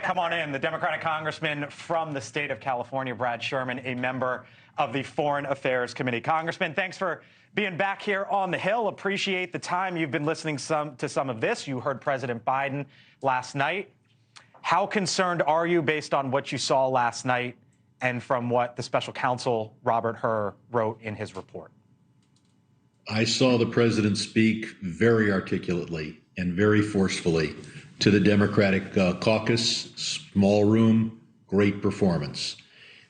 come on in. The Democratic Congressman from the state of California, Brad Sherman, a member of the Foreign Affairs Committee. Congressman, thanks for being back here on the Hill. Appreciate the time. You've been listening to some of this. You heard President Biden last night. How concerned are you based on what you saw last night and from what the Special Counsel Robert Hur wrote in his report? I saw the president speak very articulately and very forcefully to the Democratic caucus, small room, great performance.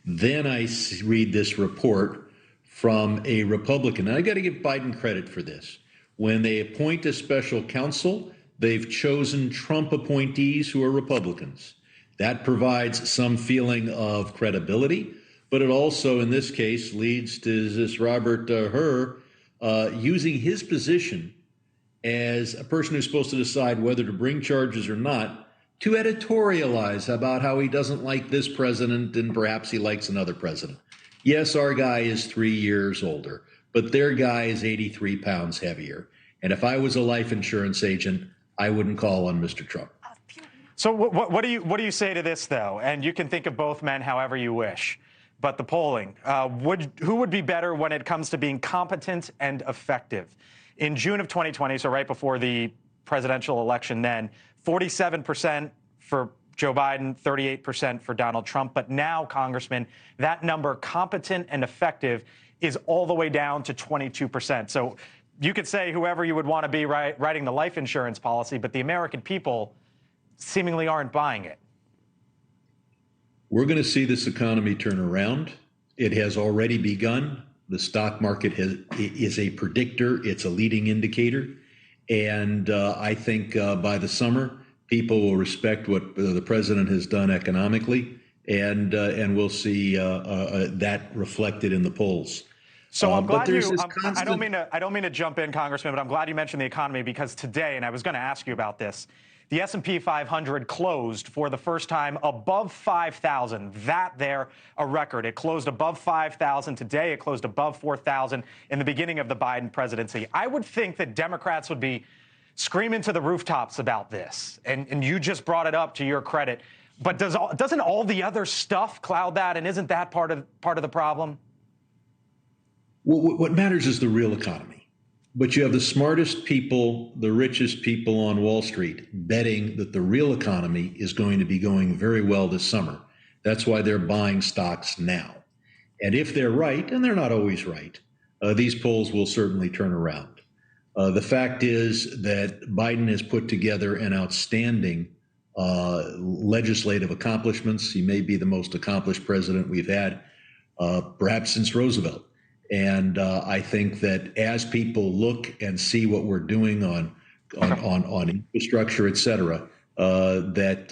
Then I read this report from a Republican, and I got to give Biden credit for this. When they appoint a special counsel, they've chosen Trump appointees who are Republicans. That provides some feeling of credibility, but it also, in this case, leads to this Robert Hur using his position as a person who's supposed to decide whether to bring charges or not, to editorialize about how he doesn't like this president and perhaps he likes another president. Yes, our guy is 3 years older, but their guy is 83 pounds heavier. And if I was a life insurance agent, I wouldn't call on Mr. Trump. So what do you say to this, though? And you can think of both men however you wish. But the polling, who would be better when it comes to being competent and effective? In June of 2020, so right before the presidential election then, 47% for Joe Biden, 38% for Donald Trump. But now, Congressman, that number, competent and effective, is all the way down to 22%. So you could say whoever you would want to be writing the life insurance policy, but the American people seemingly aren't buying it. We're going to see this economy turn around. It has already begun. The stock market is a predictor. It's a leading indicator. And I think by the summer, people will respect what the president has done economically, and we'll see that reflected in the polls. So I'm glad I don't mean to jump in, Congressman, but I'm glad you mentioned the economy, because today, and I was going to ask you about this, the S&P 500 closed for the first time above 5,000. That there, a record. It closed above 5,000 today. It closed above 4,000 in the beginning of the Biden presidency. I would think that Democrats would be screaming to the rooftops about this, and you just brought it up to your credit. But doesn't all the other stuff cloud that, and isn't that part of the problem? Well, what matters is the real economy. But you have the smartest people, the richest people on Wall Street betting that the real economy is going to be going very well this summer. That's why they're buying stocks now. And if they're right, and they're not always right, these polls will certainly turn around. The fact is that Biden has put together an outstanding legislative accomplishments. He may be the most accomplished president we've had, perhaps since Roosevelt. And I think that as people look and see what we're doing on infrastructure, et cetera, that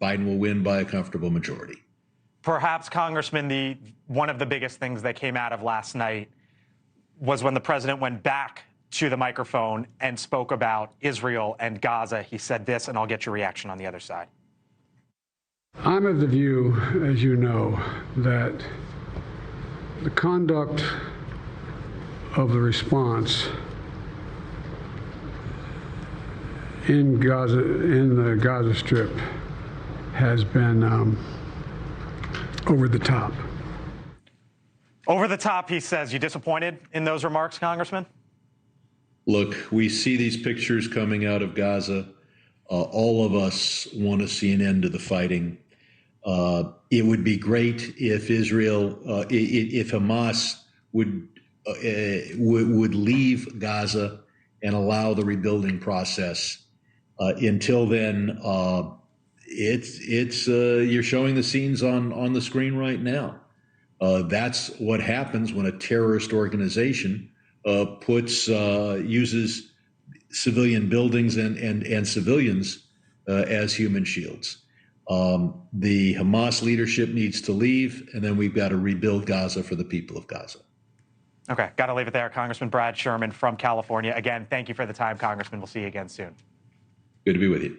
Biden will win by a comfortable majority. Perhaps, Congressman, one of the biggest things that came out of last night was when the president went back to the microphone and spoke about Israel and Gaza. He said this, and I'll get your reaction on the other side. I'm of the view, as you know, that the conduct of the response in Gaza, in the Gaza Strip, has been over the top. Over the top, he says. You disappointed in those remarks, Congressman? Look, we see these pictures coming out of Gaza. All of us want to see an end to the fighting. It would be great if Israel, if Hamas would leave Gaza and allow the rebuilding process. Until then, you're showing the scenes on the screen right now. That's what happens when a terrorist organization uses civilian buildings and civilians as human shields. The Hamas leadership needs to leave, and then we've got to rebuild Gaza for the people of Gaza. Okay, got to leave it there. Congressman Brad Sherman from California. Again, thank you for the time, Congressman. We'll see you again soon. Good to be with you.